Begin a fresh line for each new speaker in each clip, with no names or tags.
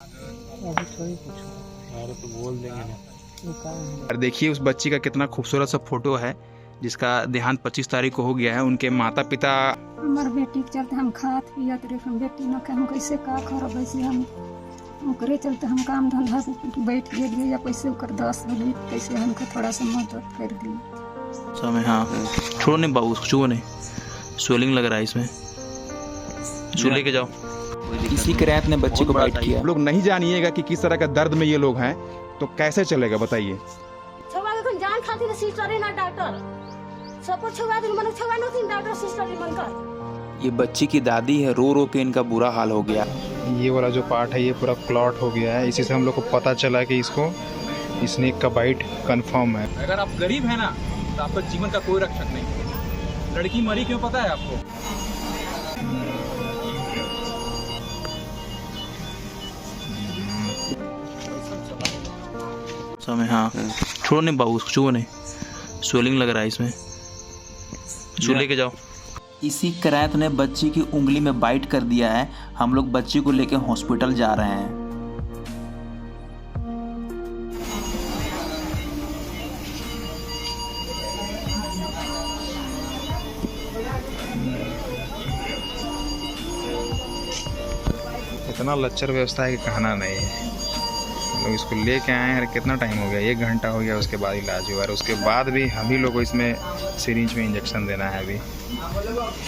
अभी थोड़ी कुछ यार तो बोल देंगे ना।
और देखिए उस बच्ची का कितना खूबसूरत सा फोटो है जिसका देहांत 25 तारीख को हो गया है। उनके माता पिता
हमार बेटी के चलते हम खात पियत रहे, हम बेटी न के हम कैसे का करब, वैसे हम ओकरे चलते हम काम धंधा बैठ गेलिए या पैसे ओकर 10 मिली कैसे हमको थोड़ा सा मदद कर दी।
समय हाँ छोड़ो नहीं बाबू, छुओ नहीं, स्वेलिंग लग रहा है इसमें, छू लेके जाओ।
इसी करैत ने बच्चे को बाइट किया।
लोग नहीं जानिएगा कि किस तरह का दर्द में ये लोग हैं तो कैसे चलेगा बताइए।
जान खातिर सिस्टर है ना डॉक्टर सब छुआ दिन मन छुआ न दिन डॉक्टर सिस्टर मन का।
ये बच्ची की दादी है, रो रो के इनका बुरा हाल हो गया।
ये वाला जो पार्ट है ये पूरा क्लॉट हो गया है। इसी से हम लोग को पता चला कि इसको स्नेक का बाइट कंफर्म है।
अगर आप गरीब हैं ना तो आपका जीवन का कोई रक्षक नहीं। लड़की मरी क्यों पता है आपको?
समय हाँ छोड़ो नहीं बाबू, छुओ नहीं, स्वेलिंग लग रहा है इसमें, छू लेके जाओ।
इसी करैत ने बच्ची की उंगली में बाइट कर दिया है। हम लोग बच्ची को लेकर हॉस्पिटल जा रहे हैं।
इतना लच्चर व्यवस्था है कि कहना नहीं है। लोग इसको लेके आए हैं, कितना टाइम हो गया, 1 घंटा हो गया, उसके बाद इलाज हुआ और उसके बाद भी हम ही लोग को इसमें सिरिंज में इंजेक्शन देना है। अभी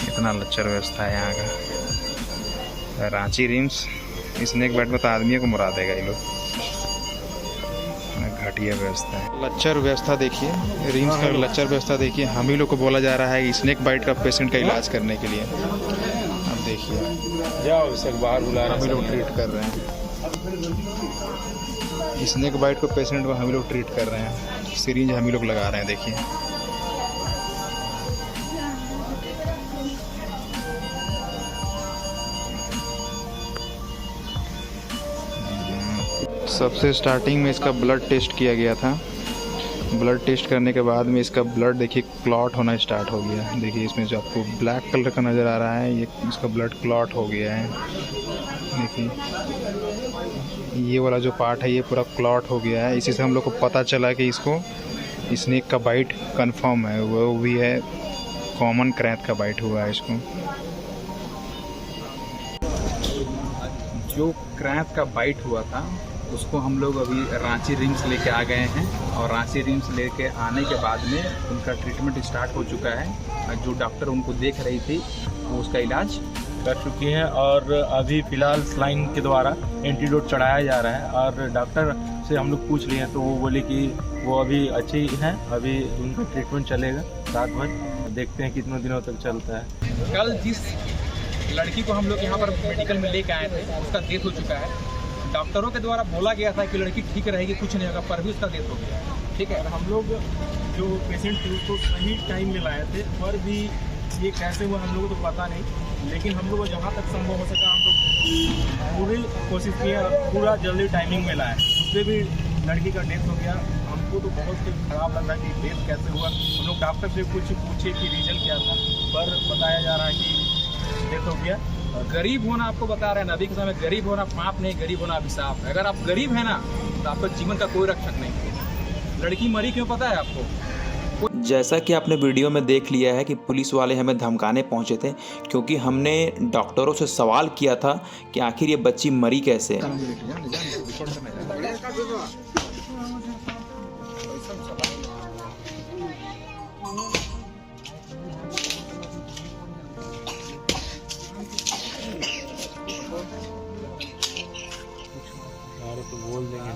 इतना लच्चर व्यवस्था है यहाँ का। रांची रिम्स स्नेक बाइट में तो आदमी को मुरा देगा ये लोग, घटिया व्यवस्था है। लच्चर व्यवस्था देखिए, रिम्स का लच्चर व्यवस्था देखिए। हम ही लोग को बोला जा रहा है स्नेक बाइट का पेशेंट का इलाज करने के लिए। अब देखिए
जाओ इसे बाहर बुला
हम ही लोग ट्रीट कर रहे हैं स्नेक बाइट को, पेशेंट को हम ही लोग ट्रीट कर रहे हैं, सिरिंज हम ही लोग लगा रहे हैं। देखिए सबसे स्टार्टिंग में इसका ब्लड टेस्ट किया गया था। ब्लड टेस्ट करने के बाद में इसका ब्लड देखिए क्लॉट होना स्टार्ट हो गया। देखिए इसमें जो आपको ब्लैक कलर का नज़र आ रहा है ये इसका ब्लड क्लॉट हो गया है। देखिए ये वाला जो पार्ट है ये पूरा क्लॉट हो गया है। इसी से हम लोग को पता चला कि इसको स्नेक का बाइट कंफर्म है, वो भी है कॉमन करैत का बाइट हुआ है इसको। जो करैत का बाइट हुआ था उसको हम लोग अभी रांची रिम्स लेके आ गए हैं और रांची रिम्स लेके आने के बाद में उनका ट्रीटमेंट स्टार्ट हो चुका है। जो डॉक्टर उनको देख रही थी वो उसका इलाज
कर चुकी हैं और अभी फिलहाल सलाइन के द्वारा एंटीडोट चढ़ाया जा रहा है। और डॉक्टर से हम लोग पूछ लिए हैं तो वो बोले कि वो अभी अच्छी हैं, अभी उनका ट्रीटमेंट चलेगा रात भर, देखते हैं कितने दिनों तक चलता है।
कल जिस लड़की को हम लोग यहाँ पर मेडिकल में लेके आए थे उसका डेथ हो चुका है। डॉक्टरों के द्वारा बोला गया था कि लड़की ठीक रहेगी, कुछ नहीं होगा, पर भी उसका डेथ हो गया। ठीक है,
हम लोग जो पेशेंट थे उसको सही टाइम में लाए थे, पर भी ये कैसे हुआ हम लोगों को तो पता नहीं, लेकिन हम लोग को जहाँ तक संभव हो सका हम लोग पूरी कोशिश की और पूरा जल्दी टाइमिंग में लाए। उससे भी लड़की का डेथ हो गया। हमको तो बहुत ही खराब लग रहा है कि डेथ कैसे हुआ। हम लोग डॉक्टर से कुछ पूछे कि रीज़न क्या था, पर बताया जा रहा है कि डेथ हो गया।
गरीब होना आपको बता रहे हैं, अभी के समय गरीब होना पाप नहीं, गरीब होना अभिशाप है। अगर आप गरीब हैं ना तो आपका जीवन का कोई रक्षक नहीं। लड़की मरी क्यों पता है आपको?
जैसा कि आपने वीडियो में देख लिया है कि पुलिस वाले हमें धमकाने पहुंचे थे क्योंकि हमने डॉक्टरों से सवाल किया था कि आखिर ये बच्ची मरी कैसे।
यार तो बोल देंगे ना।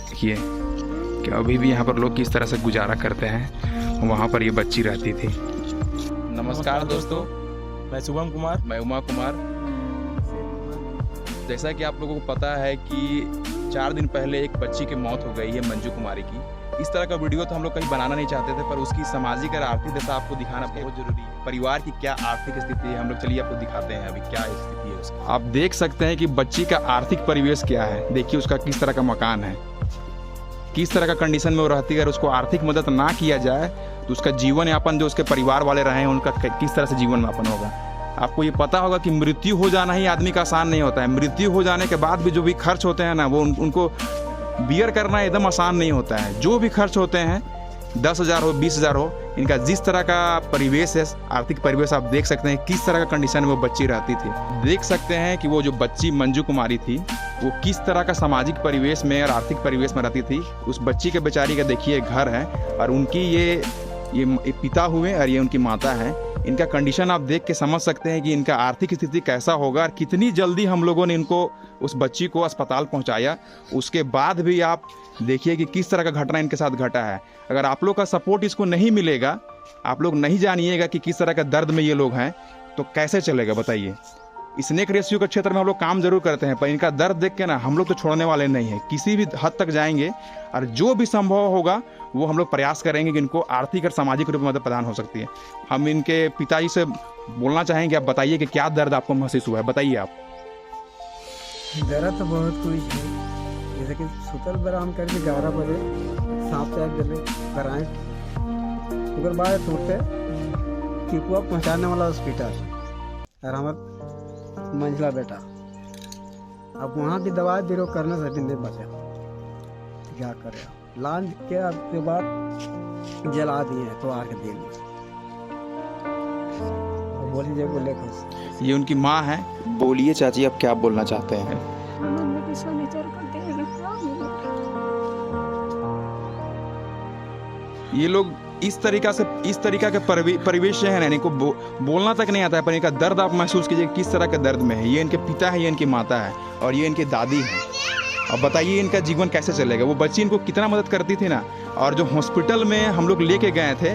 देखिए कि अभी भी यहाँ पर लोग किस तरह से गुजारा करते हैं, वहाँ पर ये बच्ची रहती थी।
नमस्कार दोस्तों,
मैं शुभम कुमार,
मैं उमा कुमार। जैसा कि आप लोगों को पता है कि 4 दिन पहले एक बच्ची की मौत हो गई है, मंजू कुमारी की। इस तरह का वीडियो तो हम लोग कहीं बनाना नहीं चाहते थे, पर उसकी सामाजिक और आर्थिक दशा आपको दिखाना बहुत जरूरी है। परिवार की क्या आर्थिक स्थिति है हम लोग चलिए आपको दिखाते हैं अभी क्या स्थिति है उसकी।
आप देख सकते हैं कि बच्ची का आर्थिक परिवेश क्या है। देखिए उसका किस तरह का मकान है, किस तरह का कंडीशन में वो रहती है। अगर उसको आर्थिक मदद ना किया जाए तो उसका जीवन यापन जो उसके परिवार वाले रहे हैं उनका किस तरह से जीवन यापन होगा।
आपको ये पता होगा कि मृत्यु हो जाना ही आदमी का आसान नहीं होता है। मृत्यु हो जाने के बाद भी जो भी खर्च होते हैं ना, वो उनको बियर करना एकदम आसान नहीं होता है। जो भी खर्च होते हैं 10,000 हो 20,000 हो, इनका जिस तरह का परिवेश है, आर्थिक परिवेश आप देख सकते हैं किस तरह का कंडीशन में वो बच्ची रहती थी। देख सकते हैं कि वो जो बच्ची मंजू कुमारी थी वो किस तरह का सामाजिक परिवेश में और आर्थिक परिवेश में रहती थी। उस बच्ची के बेचारी का देखिए घर है और उनकी ये पिता हुए और ये उनकी माता है। इनका कंडीशन आप देख के समझ सकते हैं कि इनका आर्थिक स्थिति कैसा होगा और कितनी जल्दी हम लोगों ने इनको उस बच्ची को अस्पताल पहुंचाया। उसके बाद भी आप देखिए कि किस तरह का घटना इनके साथ घटा है। अगर आप लोग का सपोर्ट इसको नहीं मिलेगा, आप लोग नहीं जानिएगा कि किस तरह का दर्द में ये लोग हैं, तो कैसे चलेगा बताइए। स्नेक रेस्क्यू के क्षेत्र में हम लोग काम जरूर करते हैं, पर इनका दर्द देख के ना हम लोग तो छोड़ने वाले नहीं हैं। किसी भी हद तक जाएंगे और जो भी संभव होगा वो हम लोग प्रयास करेंगे कि इनको आर्थिक और सामाजिक रूप में मदद प्रदान हो सकती है। हम इनके पिताजी से बोलना चाहेंगे, आप बताइए कि क्या दर्द आपको महसूस हुआ है, बताइए आप।
दर्द तो बहुत कुछ है, जैसे कि सुतल बराम करके 11 बजे सांप चाय गले कराएं, उसके बाद टूटते टिपुआ पहुँचाने वाला हॉस्पिटल और हमारे मंझला बेटा। अब वहाँ की दवाई बिरो करने से भी नहीं बचा, क्या करे। लांच के बाद जला दिए तो आके दिन बोलिए बोले खुश।
ये उनकी माँ है।
बोलिए चाची, आप क्या बोलना चाहते हैं?
ये लोग इस तरीका के परिवेश से है ना, इनको बोलना तक नहीं आता है, पर इनका दर्द आप महसूस कीजिए किस तरह के दर्द में है। ये इनके पिता है, ये इनकी माता है और ये इनकी दादी है। अब बताइए इनका जीवन कैसे चलेगा। वो बच्ची इनको कितना मदद करती थी ना, और जो हॉस्पिटल में हम लोग लेके गए थे,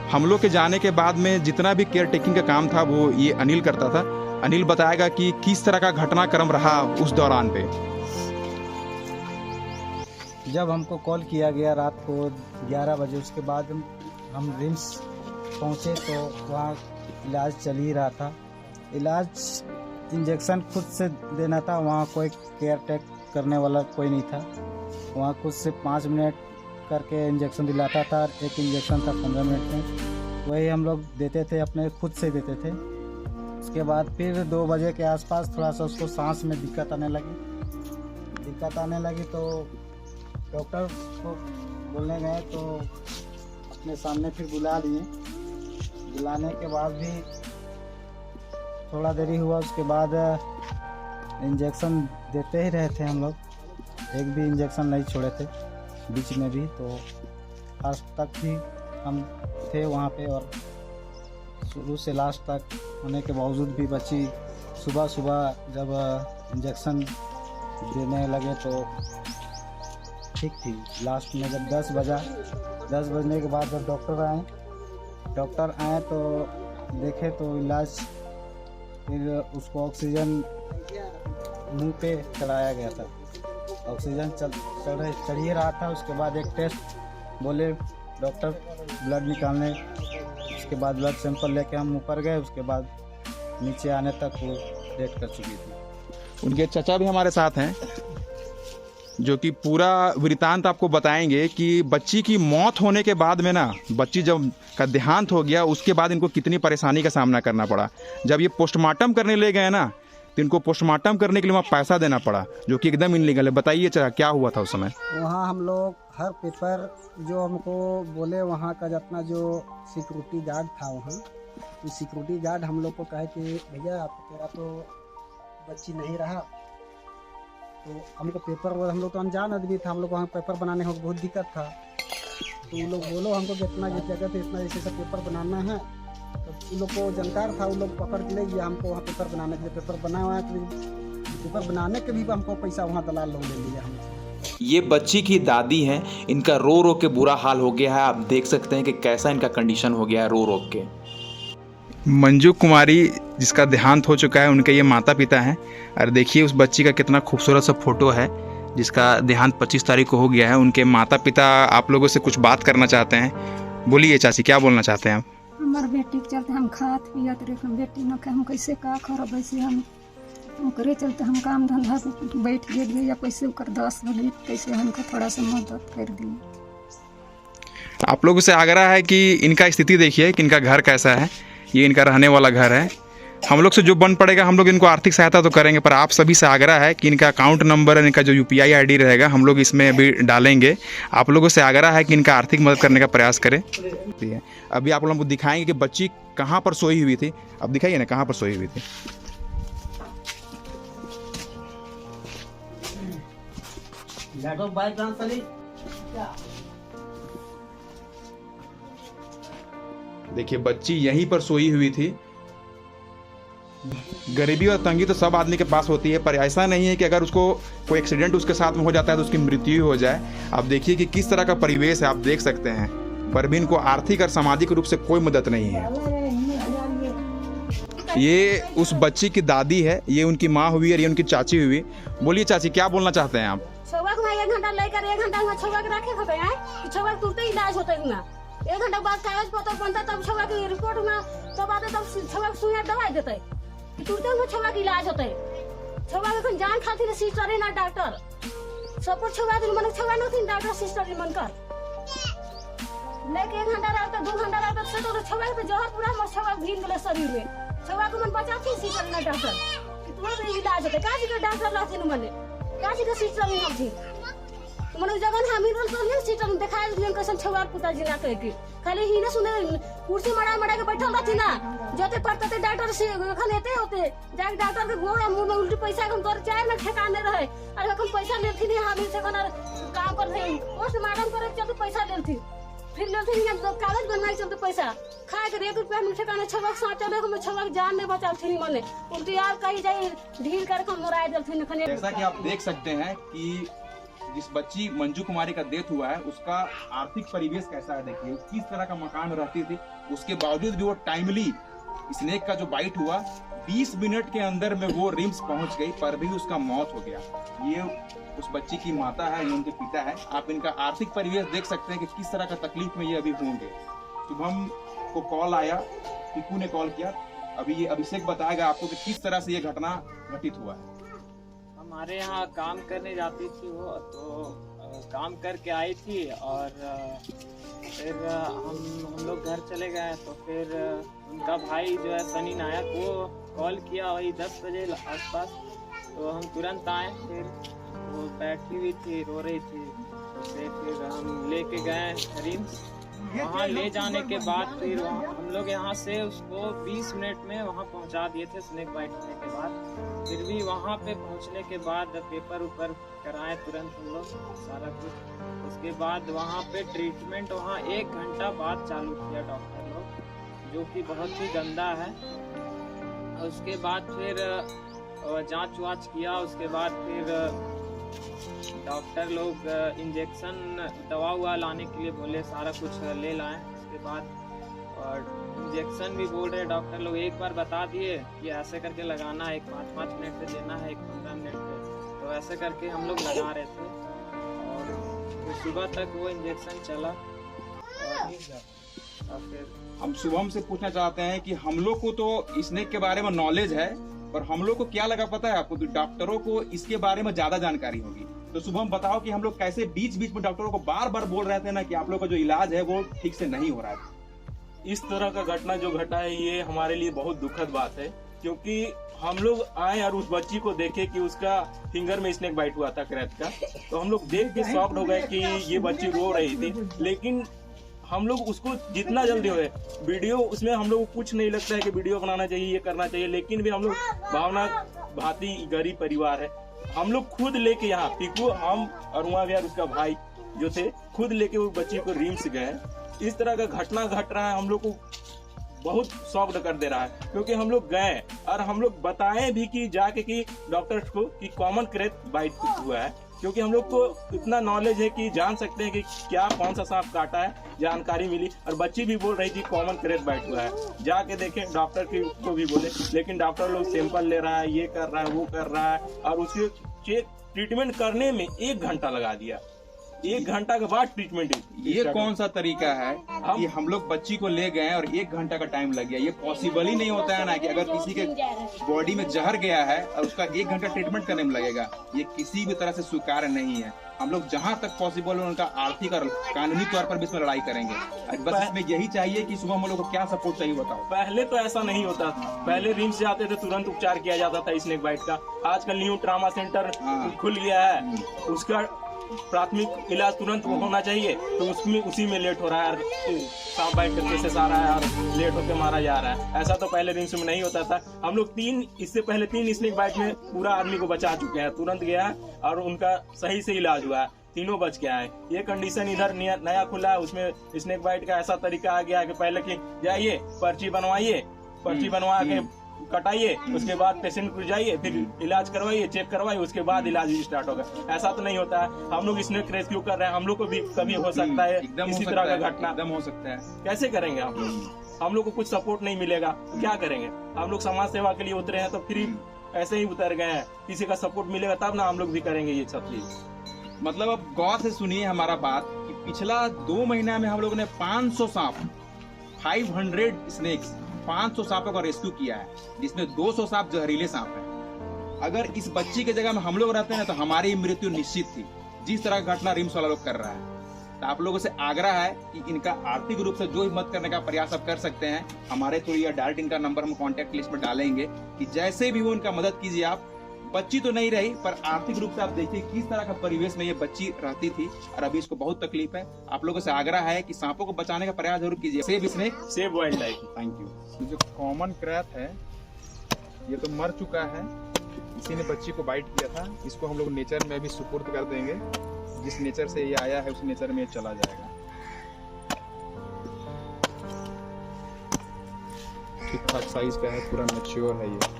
हम लोग के जाने के बाद में जितना भी केयर टेकिंग का काम था वो ये अनिल करता था। अनिल बताएगा कि किस तरह का घटनाक्रम रहा उस दौरान पे।
जब हमको कॉल किया गया रात को 11 बजे, उसके बाद हम रिम्स पहुँचे तो वहाँ इलाज चल ही रहा था। इलाज इंजेक्शन खुद से देना था, वहाँ कोई केयर टेक करने वाला कोई नहीं था। वहाँ खुद से 5 मिनट करके इंजेक्शन दिलाता था। एक इंजेक्शन था 15 मिनट में, वही हम लोग देते थे, अपने खुद से देते थे। उसके बाद फिर 2 बजे के आसपास थोड़ा सा उसको सांस में दिक्कत आने लगी तो डॉक्टर को बोलने गए तो अपने सामने फिर बुला लिए। बुलाने के बाद भी थोड़ा देरी हुआ, उसके बाद इंजेक्शन देते ही रहे थे हम लोग, एक भी इंजेक्शन नहीं छोड़े थे बीच में भी। तो लास्ट तक भी हम थे वहाँ पे और शुरू से लास्ट तक होने के बावजूद भी बच्ची सुबह जब इंजेक्शन देने लगे तो ठीक थी। लास्ट में जब 10 बजने के बाद जब डॉक्टर आए तो देखे तो इलाज, फिर उसको ऑक्सीजन मुंह पे चढ़ाया गया था। ऑक्सीजन चढ़ ही रहा था। उसके बाद एक टेस्ट बोले डॉक्टर ब्लड निकालने, उसके बाद ब्लड सैंपल लेके हम ऊपर गए। उसके बाद नीचे आने तक वो डेथ कर चुकी थी।
उनके चचा भी हमारे साथ हैं जो कि पूरा वृतांत आपको बताएंगे कि बच्ची की मौत होने के बाद में ना, बच्ची जब का देहांत हो गया उसके बाद इनको कितनी परेशानी का सामना करना पड़ा। जब ये पोस्टमार्टम करने ले गए ना तो इनको पोस्टमार्टम करने के लिए वहाँ पैसा देना पड़ा, जो कि एकदम इनलीगल है। बताइए चला क्या हुआ था उस समय?
वहाँ हम लोग हर पेपर जो हमको बोले, वहाँ का जितना जो सिक्योरिटी गार्ड था वहाँ, तो सिक्योरिटी गार्ड हम लोग को कहे कि भैया तेरा तो बच्ची नहीं रहा, तो हमको पेपर, हम लोग तो अनजान आदमी था, हम लोग वहाँ पेपर बनाने में बहुत दिक्कत था। तो वो लोग बोलो हमको कितना जिस जगह पे इतना जैसे पेपर बनाना है, तो उन लोग को जानकार था, उन लोग पकड़ के ले गया हमको वहाँ पेपर बनाने के लिए। पेपर बनाया हुआ है तो पेपर बनाने के भी हमको पैसा वहाँ दलाल लोग ले लिया हमसे।
ये बच्ची की दादी हैं, इनका रो रो के बुरा हाल हो गया है। आप देख सकते हैं कि कैसा इनका कंडीशन हो गया है रो रो के।
मंजू कुमारी जिसका देहांत हो चुका है, उनके ये माता पिता हैं। और देखिए उस बच्ची का कितना खूबसूरत सा फोटो है जिसका देहांत 25 तारीख को हो गया है। उनके माता पिता आप लोगों से कुछ बात करना चाहते हैं। बोलिए चाची, क्या बोलना चाहते हैं आप?
हमारे बेटी के चलते हम खात पियत रहे, हम बेटी न के हम कैसे का खरब, वैसे हम करे चलते हम काम धंधा बैठ गए या कैसे कर 10 बजे कैसे हमको थोड़ा सा मदद कर दिए।
आप लोगों से आग्रह है कि इनका स्थिति देखिए कि इनका घर कैसा है। ये इनका रहने वाला घर है
हम लोग से जो बन पड़ेगा हम लोग इनको आर्थिक सहायता तो करेंगे, पर आप सभी से आग्रह है कि इनका अकाउंट नंबर, इनका जो UPI ID रहेगा हम लोग इसमें अभी डालेंगे। आप लोगों से आग्रह है कि इनका आर्थिक मदद करने का प्रयास करें।
अभी आप लोगों को दिखाएंगे कि बच्ची कहाँ पर सोई हुई थी। अब दिखाइए ना कहाँ पर सोई हुई थी। देखिए बच्ची यहीं पर सोई हुई थी। गरीबी और तंगी तो सब आदमी के पास होती है, पर ऐसा नहीं है कि अगर उसको कोई एक्सीडेंट उसके साथ में हो जाता है तो उसकी मृत्यु हो जाए। आप देखिए कि किस तरह का परिवेश है, आप देख सकते हैं। परवीन को आर्थिक और सामाजिक रूप से कोई मदद नहीं है। ये उस बच्ची की दादी है, ये उनकी माँ हुई और ये उनकी चाची हुई। बोलिए चाची, क्या बोलना चाहते हैं आप?
छौवा को 1 घंटा लेकर 1 घंटा में छौवा के रखे होते हैं कि छौवा के तुरंत इलाज होते हैं। 1 घंटा बाद कागज पत्र बनता तब छौवा की रिपोर्ट में तब आते तब छौवा को सुइया दवाई देते तुरंत में छौवा की इलाज होते। छौवा के जान खातिर सिस्टर है ना डॉक्टर सब पर छौवा दिन मन छौवा नहीं डॉक्टर सिस्टर मन कर लेके 1 घंटा रहता 2 घंटा रहता से तो छौवा के जहर पूरा मर छौवा भीन गेले शरीर में। छौवा को मन बचाती सिस्टर ना डॉक्टर तुरंत इलाज होते। काजी के डॉक्टर लाथिन मने काजी के सिस्टर नहीं होती मन जगन हामी रोल तो नहीं सिस्टर दिखाए दिन कैसन छौवा पुता जिला कह के खाली ही ना सुने कुर्सी मड़ा के बैठल रहती ना जोते पड़ते डॉक्टर से एखन एते होते जाके डॉक्टर के गोड़ मुंह में उल्टी पैसा हम तोर चाय में ठेकाने रहे और एखन पैसा लेथी नहीं हामी से कन काम कर थे पोस्टमार्टम करे चलते पैसा लेथी फिर लेथी नहीं कागज बनवाई चलते पैसा खाए के 1 रुपया में ठेकाने छौवा के साथ चले को छौवा के जान नहीं बचाल थी मने उल्टी यार कहीं जाई ढील करके मोराई देलथी नखने।
जैसा कि आप देख सकते हैं कि जिस बच्ची मंजू कुमारी का डेथ हुआ है उसका आर्थिक परिवेश कैसा है। देखिए किस तरह का मकान में रहती थी, उसके बावजूद भी वो टाइमली स्नेक का जो बाइट हुआ 20 मिनट के अंदर में वो रिम्स पहुंच गई, पर भी उसका मौत हो गया। ये उस बच्ची की माता है, ये उनके पिता है। आप इनका आर्थिक परिवेश देख सकते हैं कि किस तरह का तकलीफ में ये अभी होंगे। शुभम को कॉल आया, टिकू ने कॉल किया। अभी ये अभिषेक बताएगा आपको कि किस तरह से ये घटना घटित हुआ है।
हमारे यहाँ काम करने जाती थी वो, तो काम करके आई थी और फिर हम लोग घर चले गए। तो फिर उनका भाई जो है सनी नायक वो कॉल किया वही 10 बजे आसपास, तो हम तुरंत आए। फिर वो बैठी हुई थी, रो रही थी, तो फिर हम लेके गए रिम्स। वहाँ ले जाने के बाद फिर हम लोग यहाँ से उसको 20 मिनट में वहाँ पहुँचा दिए थे स्नेक बाइट होने के बाद। फिर भी वहाँ पे पहुँचने के बाद पेपर ऊपर कराए तुरंत हम लोग सारा कुछ। उसके बाद वहाँ पे ट्रीटमेंट वहाँ 1 घंटा बाद चालू किया डॉक्टर लोग, जो कि बहुत ही गंदा है। उसके बाद फिर जांच वाच किया। उसके बाद फिर डॉक्टर लोग इंजेक्शन दवा हुआ लाने के लिए बोले, सारा कुछ ले लाएं। उसके बाद और इंजेक्शन भी बोल रहे डॉक्टर लोग, एक बार बता दिए कि ऐसे करके लगाना है, 5-5 मिनट पे देना है, 15 मिनट पे। तो ऐसे करके हम लोग लगा रहे थे और सुबह तक वो इंजेक्शन चला। और फिर
हम शुभम से पूछना चाहते हैं कि हम लोग को तो स्नेक के बारे में नॉलेज है, पर हम लोग को क्या लगा पता है आपको, तो डॉक्टरों को इसके बारे में ज्यादा जानकारी होगी। तो शुभम बताओ कि हम लोग कैसे बीच बीच में डॉक्टरों को बार बार बोल रहे थे ना कि आप लोग का जो इलाज है वो ठीक से नहीं हो रहा है।
इस तरह का घटना जो घटा है ये हमारे लिए बहुत दुखद बात है, क्योंकि हम लोग आए और उस बच्ची को देखे कि उसका फिंगर में स्नेक बाइट हुआ था क्रैच का, तो हम लोग देख के शॉक्ड हो गए कि ये बच्ची रो रही थी। लेकिन हम लोग उसको जितना जल्दी हो वीडियो, उसमें हम लोग को कुछ नहीं लगता है कि वीडियो बनाना चाहिए, ये करना चाहिए, लेकिन भी हम लोग भावना भाती गरीब परिवार है, हम लोग खुद लेके यहाँ टिकू, हम और वहाँ भी उसका भाई जो थे, खुद लेके वो बच्ची को रिम्स गए। इस तरह का घटना घट रहा है, हम लोग को बहुत शॉक्ड कर दे रहा है, क्योंकि हम लोग गए और हम लोग बताएं भी कि जाके कि डॉक्टर्स को कि कॉमन क्रैच बाइट हुआ है, क्योंकि हम लोग को इतना नॉलेज है कि जान सकते हैं कि क्या कौन सा सांप काटा है, जानकारी मिली। और बच्ची भी बोल रही थी कॉमन क्रैच बाइट हुआ है, जाके देखें डॉक्टर को भी बोले, लेकिन डॉक्टर लोग सैंपल ले रहा है, ये कर रहा है, वो कर रहा है, और उसके चेक ट्रीटमेंट करने में 1 घंटा लगा दिया। 1 घंटा के बाद ट्रीटमेंट।
ये कौन सा तरीका है कि हम लोग बच्ची को ले गए और 1 घंटा का टाइम लग गया? ये पॉसिबल ही नहीं होता है ना कि अगर किसी के बॉडी में जहर गया है और उसका 1 घंटा ट्रीटमेंट करने में लगेगा। ये किसी भी तरह से स्वीकार्य नहीं है। हम लोग जहाँ तक पॉसिबल हो उनका आर्थिक और कानूनी तौर पर भी इसमें लड़ाई करेंगे। बस इसमें यही चाहिए कि सुबह हम लोग को क्या सपोर्ट चाहिए बताओ।
पहले तो ऐसा नहीं होता था, पहले रिम्स जाते थे तुरंत उपचार किया जाता था स्नेक बाइट का। आजकल न्यू ट्रामा सेंटर खुल गया है, उसका प्राथमिक इलाज तुरंत होना चाहिए, तो उसमें उसी में लेट हो रहा है। सांप बाइट का केसेस आ रहा है और लेट होकर मारा जा रहा है। ऐसा तो पहले रिम्स में नहीं होता था। हम लोग इससे पहले 3 स्नेक बाइट में पूरा आदमी को बचा चुके हैं, तुरंत गया है और उनका सही से इलाज हुआ है, तीनों बच गया है। ये कंडीशन इधर नया खुला है, उसमें स्नेक बाइट का ऐसा तरीका आ गया है कि पहले की जाइए पर्ची बनवाइए, पर्ची बनवा के कटाइए, उसके बाद पेशेंट को जाइए, फिर इलाज करवाइए, चेक करवाइए, उसके बाद इलाज स्टार्ट होगा। ऐसा तो नहीं होता है। हम लोग स्नेक रेस्क्यू कर रहे हैं, हम लोग को भी कभी हो सकता है इसी तरह का घटना।
एकदम हो सकता है।
कैसे करेंगे हम लोग? हम लोग को कुछ सपोर्ट नहीं मिलेगा, क्या करेंगे? हम लोग समाज सेवा के लिए उतरे हैं तो फिर ऐसे ही उतर गए हैं। किसी का सपोर्ट मिलेगा तब ना हम लोग भी करेंगे ये सब चीज।
मतलब अब गौर से सुनिए हमारा बात कि पिछला 2 महीना में हम लोगों ने 500 सांप, 500 स्नेक्स, 500 सांपों का रेस्क्यू किया है, जिसमें 200 सांप जहरीले सांप हैं। अगर इस बच्ची के जगह में हम लोग रहते हैं तो हमारी मृत्यु निश्चित थी। जिस तरह का घटना रिम्स वाला लोग कर रहा है, तो आप लोगों से आग्रह है कि इनका आर्थिक रूप से जो भी मदद करने का प्रयास आप कर सकते हैं, हमारे थ्रू या डायरेक्ट इनका नंबर हम कॉन्टैक्ट लिस्ट में डालेंगे कि जैसे भी वो उनका मदद कीजिए आप। बच्ची तो नहीं रही, पर आर्थिक रूप से आप देखिए किस तरह का परिवेश में ये बच्ची रहती थी और अभी इसको बहुत तकलीफ है। आप लोगों से आग्रह है कि सांपों को बचाने का प्रयास जरूर कीजिए। Save snake,
save wild life.
Thank you.
जो कॉमन क्रैप है ये तो मर चुका है, इसी ने बच्ची को बाइट किया था। इसको हम लोग नेचर में अभी सुपुर्द कर देंगे। जिस नेचर से ये आया है उस नेचर में ये चला जाएगा। ठीक ठाक साइज का है, पूरा मैच्योर है ये।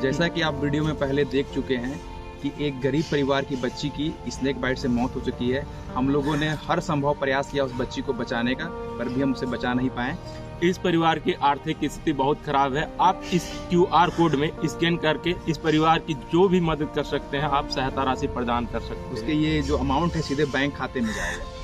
जैसा कि आप वीडियो में पहले देख चुके हैं कि एक गरीब परिवार की बच्ची की स्नेक बाइट से मौत हो चुकी है। हम लोगों ने हर संभव प्रयास किया उस बच्ची को बचाने का, पर भी हम उसे बचा नहीं पाए।
इस परिवार की आर्थिक स्थिति बहुत खराब है। आप इस QR कोड में स्कैन करके इस परिवार की जो भी मदद कर सकते हैं, आप सहायता राशि प्रदान कर सकते हैं।
उसके ये जो अमाउंट है सीधे बैंक खाते में जाएगा।